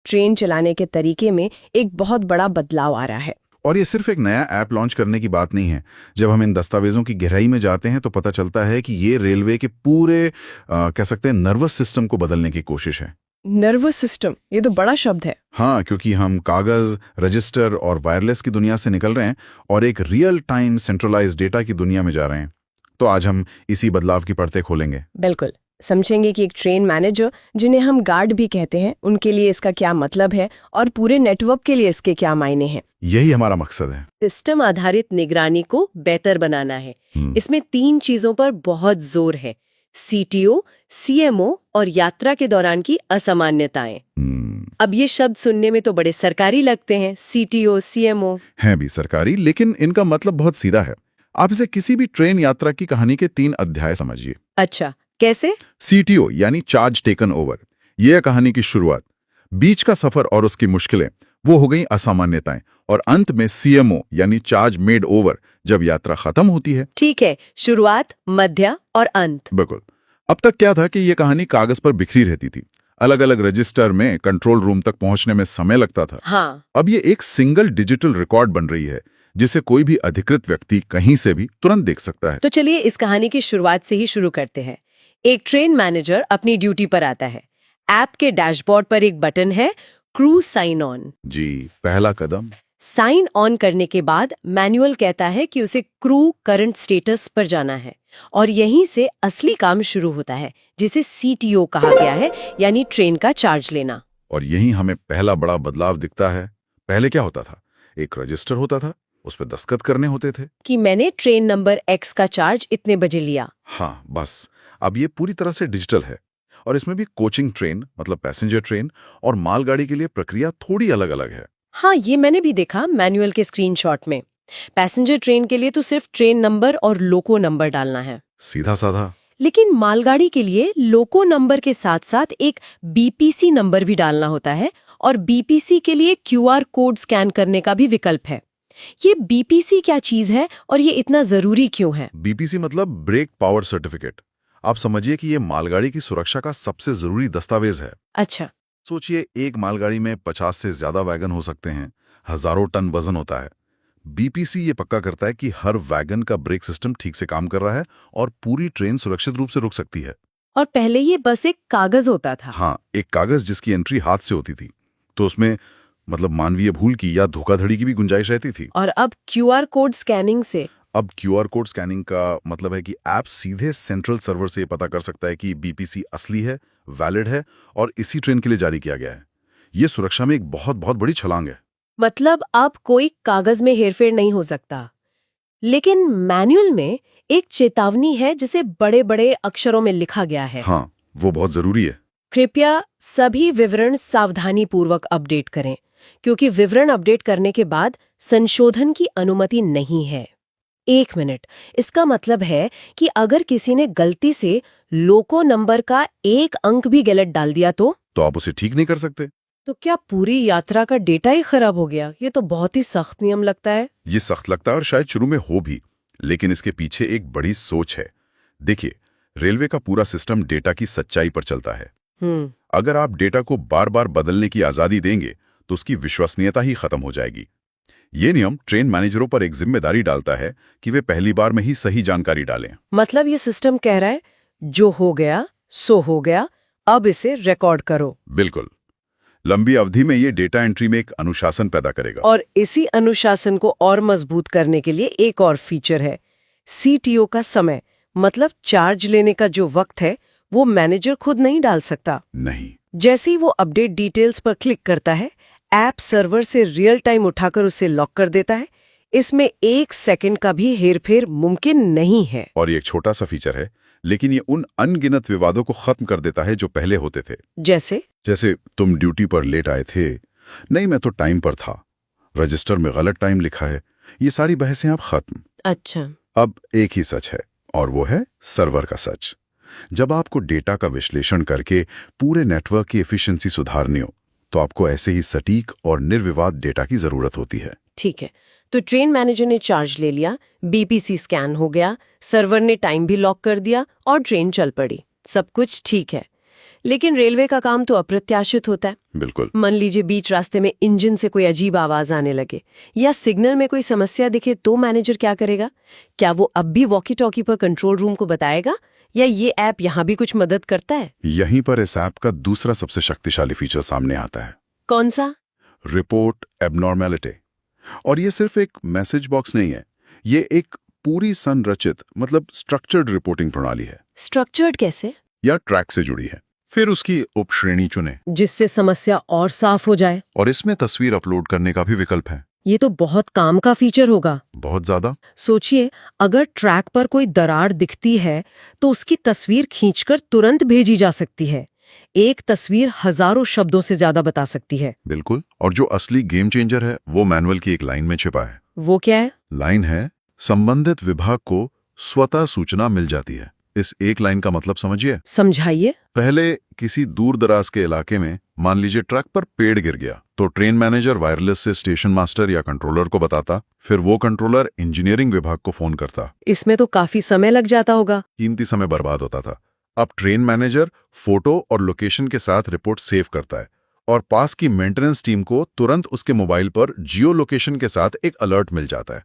Train चलाने के तरीके में एक बहुत बड़ा बदलाव आ रहा है। और ये सिर्फ एक नया ऐप लॉन्च करने की बात नहीं है। जब हम इन दस्तावेजों की गहराई में जाते हैं तो पता चलता है कि ये रेलवे के पूरे कह सकते हैं नर्वस सिस्टम को बदलने की कोशिश है। नर्वस सिस्टम, ये तो बड़ा शब्द है। हाँ, क्योंकि हम कागज, रजिस्टर और वायरलेस की दुनिया से निकल रहे हैं और एक रियल टाइम सेंट्रलाइज्ड डेटा की दुनिया में जा रहे हैं। तो आज हम इसी बदलाव की परतें खोलेंगे। बिल्कुल, समझेंगे कि एक ट्रेन मैनेजर, जिन्हें हम गार्ड भी कहते हैं, उनके लिए इसका क्या मतलब है और पूरे नेटवर्क के लिए इसके क्या मायने हैं। यही हमारा मकसद है। सिस्टम आधारित निगरानी को बेहतर बनाना है। इसमें 3 चीजों पर बहुत जोर है: सीटीओ, सीएमओ और यात्रा के दौरान की असामान्यताएं। अब ये शब्द सुनने में तो बड़े सरकारी लगते हैं, सीटीओ, सीएमओ। हैं भी सरकारी, लेकिन इनका मतलब बहुत सीधा है। आप इसे किसी भी ट्रेन यात्रा की कहानी के 3 अध्याय समझिए। अच्छा, कैसे? सीटीओ यानी चार्ज टेकन ओवर, यह कहानी की शुरुआत। बीच का सफर और उसकी मुश्किलें, वो हो गई असामान्यताएं। और अंत में सीएमओ यानी चार्ज मेड ओवर, जब यात्रा खत्म होती है। ठीक है, शुरुआत, मध्य और अंत। बिल्कुल। अब तक क्या था कि यह कहानी कागज पर बिखरी रहती थी। अलग अलग रजिस्टर में कंट्रोल रूम तक पहुंचने में समय लगता था। हाँ। अब ये एक सिंगल डिजिटल रिकॉर्ड बन रही है, जिसे कोई भी अधिकृत व्यक्ति कहीं से भी तुरंत देख सकता है। तो चलिए इस कहानी की शुरुआत से ही शुरू करते हैं। एक ट्रेन मैनेजर अपनी ड्यूटी पर आता है। ऐप के डैशबोर्ड पर एक बटन है, क्रू साइन ऑन। जी, पहला कदम। साइन ऑन करने के बाद मैनुअल कहता है कि उसे क्रू करंट स्टेटस पर जाना है और यहीं से असली काम शुरू होता है, जिसे सीटीओ कहा गया है, यानी ट्रेन का चार्ज लेना। और यहीं हमें पहला बड़ा बदलाव दिखता है। पहले क्या होता था? एक रजिस्टर होता था, उस पर दस्तखत करने होते थे कि मैंने ट्रेन नंबर X का चार्ज इतने बजे लिया। हाँ, बस। अब ये पूरी तरह से डिजिटल है। और इसमें भी कोचिंग ट्रेन मतलब पैसेंजर ट्रेन और मालगाड़ी के लिए प्रक्रिया थोड़ी अलग अलग है। हाँ, ये मैंने भी देखा मैनुअल के स्क्रीनशॉट में। पैसेंजर ट्रेन के लिए तो सिर्फ ट्रेन नंबर और लोको नंबर डालना है, सीधा साधा। लेकिन मालगाड़ी के लिए लोको नंबर के साथ साथ एक बीपीसी नंबर भी डालना होता है और बीपीसी के लिए क्यूआर कोड स्कैन करने का भी विकल्प है। ये बीपीसी क्या चीज है और ये इतना जरूरी क्यों है? बीपीसी मतलब ब्रेक पावर सर्टिफिकेट। आप समझिए कि ये मालगाड़ी की सुरक्षा का सबसे जरूरी दस्तावेज है। अच्छा। सोचिए, एक मालगाड़ी में 50 से ज्यादा वैगन हो सकते हैं, हजारों टन वजन होता है। बीपीसी ये पक्का करता है कि हर वैगन का ब्रेक सिस्टम ठीक से काम कर रहा है और पूरी ट्रेन सुरक्षित रूप से रुक सकती है। और पहले ये बस एक कागज होता था। हाँ, एक कागज जिसकी एंट्री हाथ से होती थी, तो उसमें मतलब मानवीय भूल की या धोखाधड़ी की भी गुंजाइश रहती थी। और अब क्यूआर कोड स्कैनिंग से? अब क्यूआर कोड स्कैनिंग का मतलब है कि ऐप सीधे सेंट्रल सर्वर से पता कर सकता है कि बीपीसी असली है, वैलिड है और इसी ट्रेन के लिए जारी किया गया है। ये सुरक्षा में एक बहुत बहुत बड़ी छलांग है। मतलब अब कोई कागज में हेरफेर नहीं हो सकता। लेकिन मैनुअल में एक चेतावनी है जिसे बड़े बड़े अक्षरों में लिखा गया है। हाँ, वो बहुत जरूरी है। कृपया सभी विवरण सावधानी पूर्वक अपडेट करें, क्योंकि विवरण अपडेट करने के बाद संशोधन की अनुमति नहीं है। 1 मिनट, इसका मतलब है कि अगर किसी ने गलती से लोको नंबर का एक अंक भी गलत डाल दिया तो आप उसे ठीक नहीं कर सकते। तो क्या पूरी यात्रा का डेटा ही खराब हो गया? ये तो बहुत ही सख्त नियम लगता है। ये सख्त लगता है और शायद शुरू में हो भी, लेकिन इसके पीछे एक बड़ी सोच है। देखिए, रेलवे का पूरा सिस्टम डेटा की सच्चाई पर चलता है। अगर आप डेटा को बार बार बदलने की आजादी देंगे तो उसकी विश्वसनीयता ही खत्म हो जाएगी। ये नियम ट्रेन मैनेजरों पर एक जिम्मेदारी डालता है कि वे पहली बार में ही सही जानकारी डालें। मतलब ये सिस्टम कह रहा है, जो हो गया सो हो गया, अब इसे रिकॉर्ड करो। बिल्कुल। लंबी अवधि में ये डेटा एंट्री में एक अनुशासन पैदा करेगा। और इसी अनुशासन को और मजबूत करने के लिए एक और फीचर है, सीटीओ का समय। मतलब चार्ज लेने का जो वक्त है वो मैनेजर खुद नहीं डाल सकता। नहीं। जैसे ही वो अपडेट डिटेल्स पर क्लिक करता है, ऐप सर्वर से रियल टाइम उठाकर उसे लॉक कर देता है। इसमें 1 सेकंड का भी हेरफेर मुमकिन नहीं है। और ये एक छोटा सा फीचर है, लेकिन ये उन अनगिनत विवादों को खत्म कर देता है जो पहले होते थे। जैसे तुम ड्यूटी पर लेट आए थे, नहीं मैं तो टाइम पर था, रजिस्टर में गलत टाइम लिखा है। ये सारी बहसें अब खत्म। अच्छा। अब एक ही सच है और वो है सर्वर का सच। जब आपको डेटा का विश्लेषण करके पूरे नेटवर्क की एफिशिएंसी सुधारनी हो तो आपको ऐसे ही सटीक और निर्विवाद डेटा की जरूरत होती है। ठीक है, तो ट्रेन मैनेजर ने चार्ज ले लिया, बीपीसी स्कैन हो गया, सर्वर ने टाइम भी लॉक कर दिया और ट्रेन चल पड़ी। सब कुछ ठीक है। लेकिन रेलवे का काम तो अप्रत्याशित होता है। बिल्कुल। मान लीजिए बीच रास्ते में इंजन से कोई अजीब आवाज आने लगे या सिग्नल में कोई समस्या दिखे तो मैनेजर क्या करेगा? क्या वो अब भी वॉकी टॉकी पर कंट्रोल रूम को बताएगा या ये ऐप यहाँ भी कुछ मदद करता है? यहीं पर इस ऐप का दूसरा सबसे शक्तिशाली फीचर सामने आता है। कौन सा? Report abnormality. और ये सिर्फ एक मैसेज बॉक्स नहीं है, ये एक पूरी संरचित मतलब स्ट्रक्चर्ड रिपोर्टिंग प्रणाली है। स्ट्रक्चर्ड कैसे? या ट्रैक से जुड़ी है। फिर उसकी उपश्रेणी चुने जिससे समस्या और साफ हो जाए। और इसमें तस्वीर अपलोड करने का भी विकल्प है। ये तो बहुत काम का फीचर होगा। बहुत ज्यादा। सोचिए, अगर ट्रैक पर कोई दरार दिखती है तो उसकी तस्वीर खींचकर तुरंत भेजी जा सकती है। एक तस्वीर हजारों शब्दों से ज्यादा बता सकती है। बिल्कुल। और जो असली गेम चेंजर है वो मैनुअल की एक लाइन में छिपा है। वो क्या है? लाइन है, संबंधित विभाग को स्वतः सूचना मिल जाती है। इस एक लाइन का मतलब समझिए। समझाइए। पहले किसी दूर दराज के इलाके में मान लीजिए ट्रक पर पेड़ गिर गया तो ट्रेन मैनेजर वायरलेस से स्टेशन मास्टर या कंट्रोलर को बताता, फिर वो कंट्रोलर इंजीनियरिंग विभाग को फोन करता। इसमें तो काफी समय लग जाता होगा। कीमती समय बर्बाद होता था। अब ट्रेन मैनेजर फोटो और लोकेशन के साथ रिपोर्ट सेव करता है और पास की मेंटेनेंस टीम को तुरंत उसके मोबाइल पर जियो लोकेशन के साथ एक अलर्ट मिल जाता है।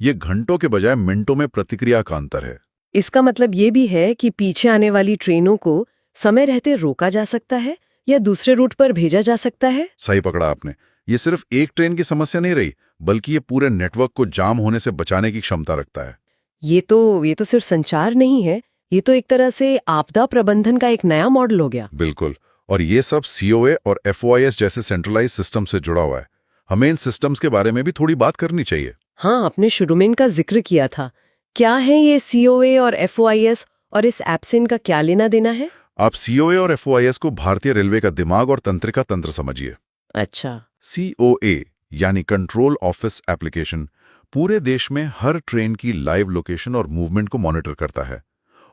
ये घंटों के बजाय मिनटों में प्रतिक्रिया का अंतर है। इसका मतलब ये भी है कि पीछे आने वाली ट्रेनों को समय रहते रोका जा सकता है या दूसरे रूट पर भेजा जा सकता है। सही पकड़ा आपने। ये सिर्फ एक ट्रेन की समस्या नहीं रही, बल्कि ये पूरे नेटवर्क को जाम होने से बचाने की क्षमता रखता है। ये तो सिर्फ संचार नहीं है, ये तो एक तरह से आपदा प्रबंधन का एक नया मॉडल हो गया। बिल्कुल। और ये सब COA और FOIS जैसे सेंट्रलाइज सिस्टम से जुड़ा हुआ है। हमें इन सिस्टम्स के बारे में भी थोड़ी बात करनी चाहिए। हाँ, आपने शुरू में इनका जिक्र किया था। क्या है ये COA और FOIS और इस ऐप से इनका क्या लेना देना है? आप COA और FOIS को भारतीय रेलवे का दिमाग और तंत्रिका तंत्र समझिए। अच्छा। COA यानी कंट्रोल ऑफिस एप्लीकेशन पूरे देश में हर ट्रेन की लाइव लोकेशन और मूवमेंट को मॉनिटर करता है।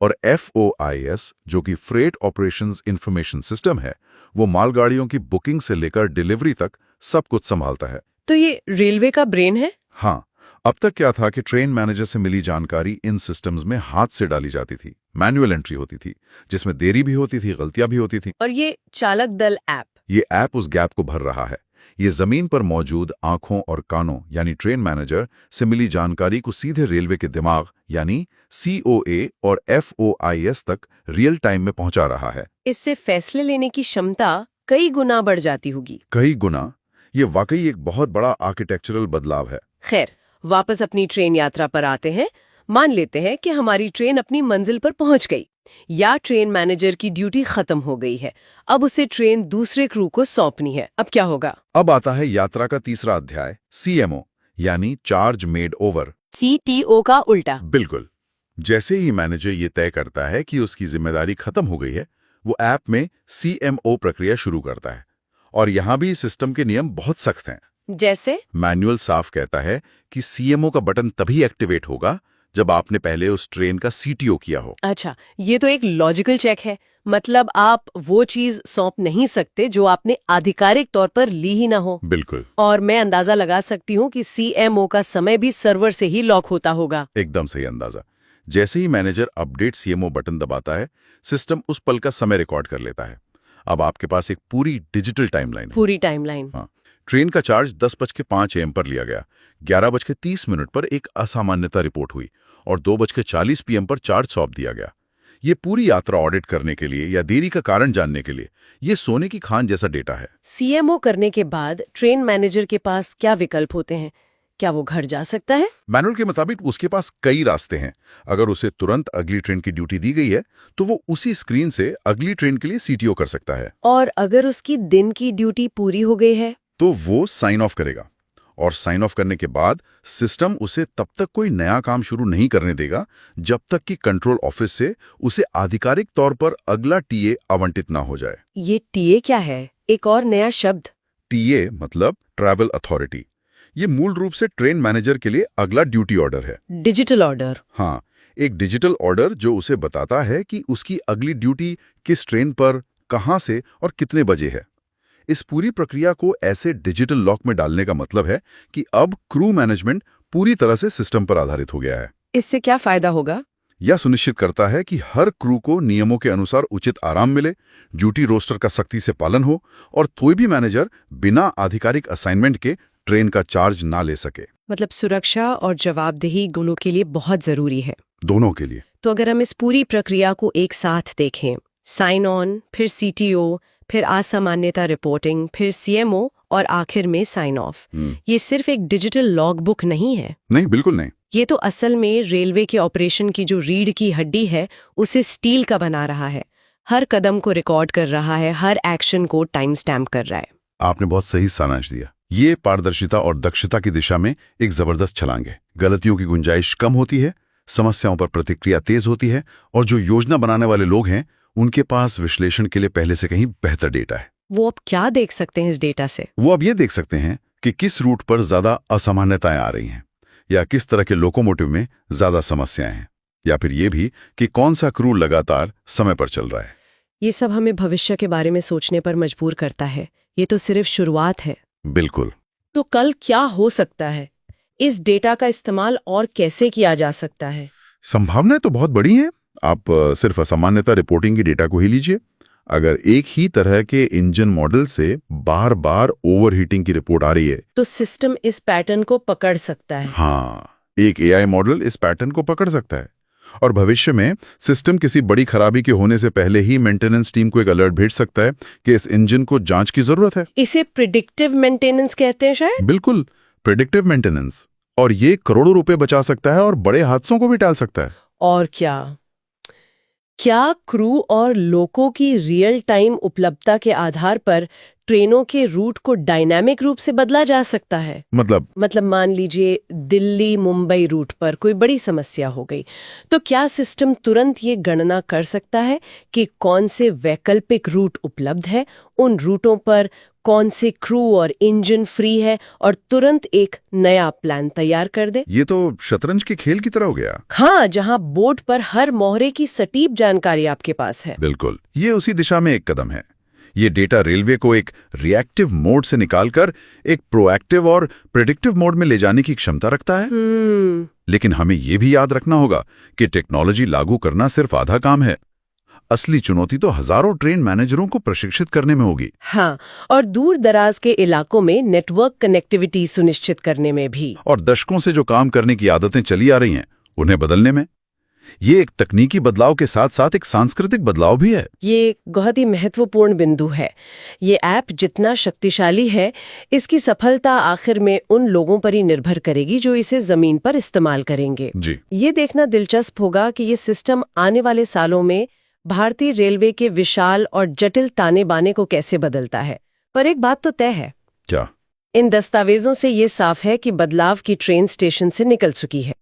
और FOIS जो कि फ्रेट ऑपरेशंस इंफॉर्मेशन सिस्टम है, वो मालगाड़ियों की बुकिंग से लेकर डिलीवरी तक सब कुछ संभालता है। तो ये रेलवे का ब्रेन है? हाँ। अब तक क्या था कि ट्रेन मैनेजर से मिली जानकारी इन सिस्टम्स में हाथ से डाली जाती थी, मैनुअल एंट्री होती थी, जिसमें देरी भी होती थी, गलतियां भी होती थी। और ये चालक दल ऐप? ये ऐप उस गैप को भर रहा है। ये जमीन पर मौजूद आंखों और कानों यानी ट्रेन मैनेजर से मिली जानकारी को सीधे रेलवे के दिमाग यानी COA और FOIS तक रियल टाइम में पहुंचा रहा है। इससे फैसले लेने की क्षमता कई गुना बढ़ जाती होगी। कई गुना। ये वाकई एक बहुत बड़ा आर्किटेक्चरल बदलाव है। खैर, वापस अपनी ट्रेन यात्रा पर आते हैं। मान लेते हैं कि हमारी ट्रेन अपनी मंजिल पर पहुंच गई या ट्रेन मैनेजर की ड्यूटी खत्म हो गई है। अब उसे ट्रेन दूसरे क्रू को सौंपनी है। अब क्या होगा? अब आता है यात्रा का तीसरा अध्याय, CMO यानी चार्ज मेड ओवर। CTO का उल्टा। बिल्कुल। जैसे ही मैनेजर ये तय करता है कि उसकी जिम्मेदारी खत्म हो गई है, वो ऐप में CMO प्रक्रिया शुरू करता है। और यहां भी सिस्टम के नियम बहुत सख्त हैं। जैसे? मैनुअल साफ कहता है कि CMO का बटन तभी एक्टिवेट होगा जब आपने पहले उस ट्रेन का CTO किया हो। अच्छा, ये तो एक लॉजिकल चेक है। मतलब आप वो चीज सौंप नहीं सकते जो आपने आधिकारिक तौर पर ली ही ना हो। बिल्कुल। और मैं अंदाजा लगा सकती हूँ कि CMO का समय भी सर्वर से ही लॉक होता होगा। एकदम सही अंदाजा। जैसे ही मैनेजर अपडेट CMO बटन दबाता है, सिस्टम उस पल का समय रिकॉर्ड कर लेता है। अब आपके पास एक पूरी डिजिटल टाइमलाइन है। पूरी टाइमलाइन। हाँ। ट्रेन का चार्ज 10:05 AM पर लिया गया, 11:30 पर एक असामान्यता रिपोर्ट हुई और 2:40 PM पर चार्ज सौंप दिया गया। ये पूरी यात्रा ऑडिट करने के लिए या देरी का कारण जानने के लिए ये सोने की खान जैसा डेटा है। CMO करने के बाद ट्रेन मैनेजर के पास क्या विकल्प होते हैं? क्या वो घर जा सकता है? मैनुअल के मुताबिक उसके पास कई रास्ते हैं। अगर उसे तुरंत अगली ट्रेन की ड्यूटी दी गई है तो वो उसी स्क्रीन से अगली ट्रेन के लिए CTO कर सकता है। और अगर उसकी दिन की ड्यूटी पूरी हो गई है तो वो साइन ऑफ करेगा। और साइन ऑफ करने के बाद सिस्टम उसे तब तक कोई नया काम शुरू नहीं करने देगा जब तक कि कंट्रोल ऑफिस से उसे आधिकारिक तौर पर अगला TA आवंटित ना हो जाए। ये TA क्या है? एक और नया शब्द। TA मतलब ट्रैवल अथॉरिटी। ये मूल रूप से ट्रेन मैनेजर के लिए अगला ड्यूटी ऑर्डर है। Digital order. हाँ, एक डिजिटल ऑर्डर जो उसे बताता है कि उसकी अगली ड्यूटी किस ट्रेन पर, कहां से और कितने बजे है। इस पूरी प्रक्रिया को ऐसे डिजिटल लॉक में डालने का मतलब है कि अब क्रू मैनेजमेंट पूरी तरह से सिस्टम पर आधारित हो गया है। इससे क्या फायदा होगा? या सुनिश्चित करता है कि हर क्रू को नियमों के अनुसार उचित आराम मिले, ड्यूटी रोस्टर का सख्ती से पालन हो और कोई भी मैनेजर बिना आधिकारिक असाइनमेंट के ट्रेन का चार्ज ना ले सके। मतलब सुरक्षा और जवाबदेही दोनों के लिए बहुत जरूरी है। दोनों के लिए। तो अगर हम इस पूरी प्रक्रिया को एक साथ देखें, साइन ऑन, फिर सीटीओ, फिर असामान्यता रिपोर्टिंग, फिर सीएमओ और आखिर में साइन ऑफ, ये सिर्फ एक डिजिटल लॉग बुक नहीं है। नहीं, बिल्कुल नहीं। ये तो असल में रेलवे के ऑपरेशन की जो रीढ़ की हड्डी है उसे स्टील का बना रहा है। हर कदम को रिकॉर्ड कर रहा है, हर एक्शन को टाइम स्टैम्प कर रहा है। आपने बहुत सही सारांश दिया। ये पारदर्शिता और दक्षता की दिशा में एक जबरदस्त छलांग है। गलतियों की गुंजाइश कम होती है, समस्याओं पर प्रतिक्रिया तेज होती है और जो योजना बनाने वाले लोग हैं उनके पास विश्लेषण के लिए पहले से कहीं बेहतर डेटा है। वो अब क्या देख सकते हैं इस डेटा से? वो अब ये देख सकते हैं कि किस रूट पर ज्यादा असामान्यताएं आ रही हैं, या किस तरह के लोकोमोटिव में ज्यादा समस्याएं हैं, या फिर ये भी कि कौन सा क्रू लगातार समय पर चल रहा है। ये सब हमें भविष्य के बारे में सोचने पर मजबूर करता है। ये तो सिर्फ शुरुआत है। बिल्कुल। तो कल क्या हो सकता है? इस डेटा का इस्तेमाल और कैसे किया जा सकता है? संभावनाएं तो बहुत बड़ी हैं। आप सिर्फ असामान्यता रिपोर्टिंग की डेटा को ही लीजिए। अगर एक ही तरह के इंजन मॉडल से बार बार ओवरहीटिंग की रिपोर्ट आ रही है तो सिस्टम इस पैटर्न को पकड़ सकता है। हाँ, एक एआई मॉडल इस पैटर्न को पकड़ सकता है और भविष्य में सिस्टम किसी बड़ी खराबी के होने से पहले ही मेंटेनेंस टीम को एक अलर्ट भेज सकता है कि इस इंजन को जांच की जरूरत है। इसे प्रिडिक्टिव मेंटेनेंस कहते हैं शायद। बिल्कुल, प्रेडिक्टिव मेंटेनेंस। और ये करोड़ों रुपए बचा सकता है और बड़े हादसों को भी टाल सकता है। और क्या क्रू और लोगों की रियल टाइम उपलब्धता के आधार पर ट्रेनों के रूट को डायनामिक रूप से बदला जा सकता है? मतलब मान लीजिए दिल्ली मुंबई रूट पर कोई बड़ी समस्या हो गई, तो क्या सिस्टम तुरंत ये गणना कर सकता है कि कौन से वैकल्पिक रूट उपलब्ध है, उन रूटों पर कौन से क्रू और इंजन फ्री है, और तुरंत एक नया प्लान तैयार कर दे? ये तो शतरंज के खेल की तरह हो गया। हाँ, जहाँ बोर्ड पर हर मोहरे की सटीक जानकारी आपके पास है। बिल्कुल, ये उसी दिशा में एक कदम है। ये डेटा रेलवे को एक रिएक्टिव मोड से निकालकर एक प्रोएक्टिव और प्रेडिक्टिव मोड में ले जाने की क्षमता रखता है। लेकिन हमें ये भी याद रखना होगा कि टेक्नोलॉजी लागू करना सिर्फ आधा काम है। असली चुनौती तो हजारों ट्रेन मैनेजरों को प्रशिक्षित करने में होगी। हाँ, और दूर दराज के इलाकों में नेटवर्क कनेक्टिविटी सुनिश्चित करने में भी। और दशकों से जो काम करने की आदतें चली आ रही हैं उन्हें बदलने में। ये एक तकनीकी बदलाव के साथ साथ एक सांस्कृतिक बदलाव भी है। ये बहुत ही महत्वपूर्ण बिंदु है। ये ऐप जितना शक्तिशाली है, इसकी सफलता आखिर में उन लोगों पर ही निर्भर करेगी जो इसे जमीन पर इस्तेमाल करेंगे। जी। ये देखना दिलचस्प होगा कि ये सिस्टम आने वाले सालों में भारतीय रेलवे के विशाल और जटिल ताने बाने को कैसे बदलता है। पर एक बात तो तय है। क्या? इन दस्तावेजों से ये साफ है कि बदलाव की ट्रेन स्टेशन से निकल चुकी है।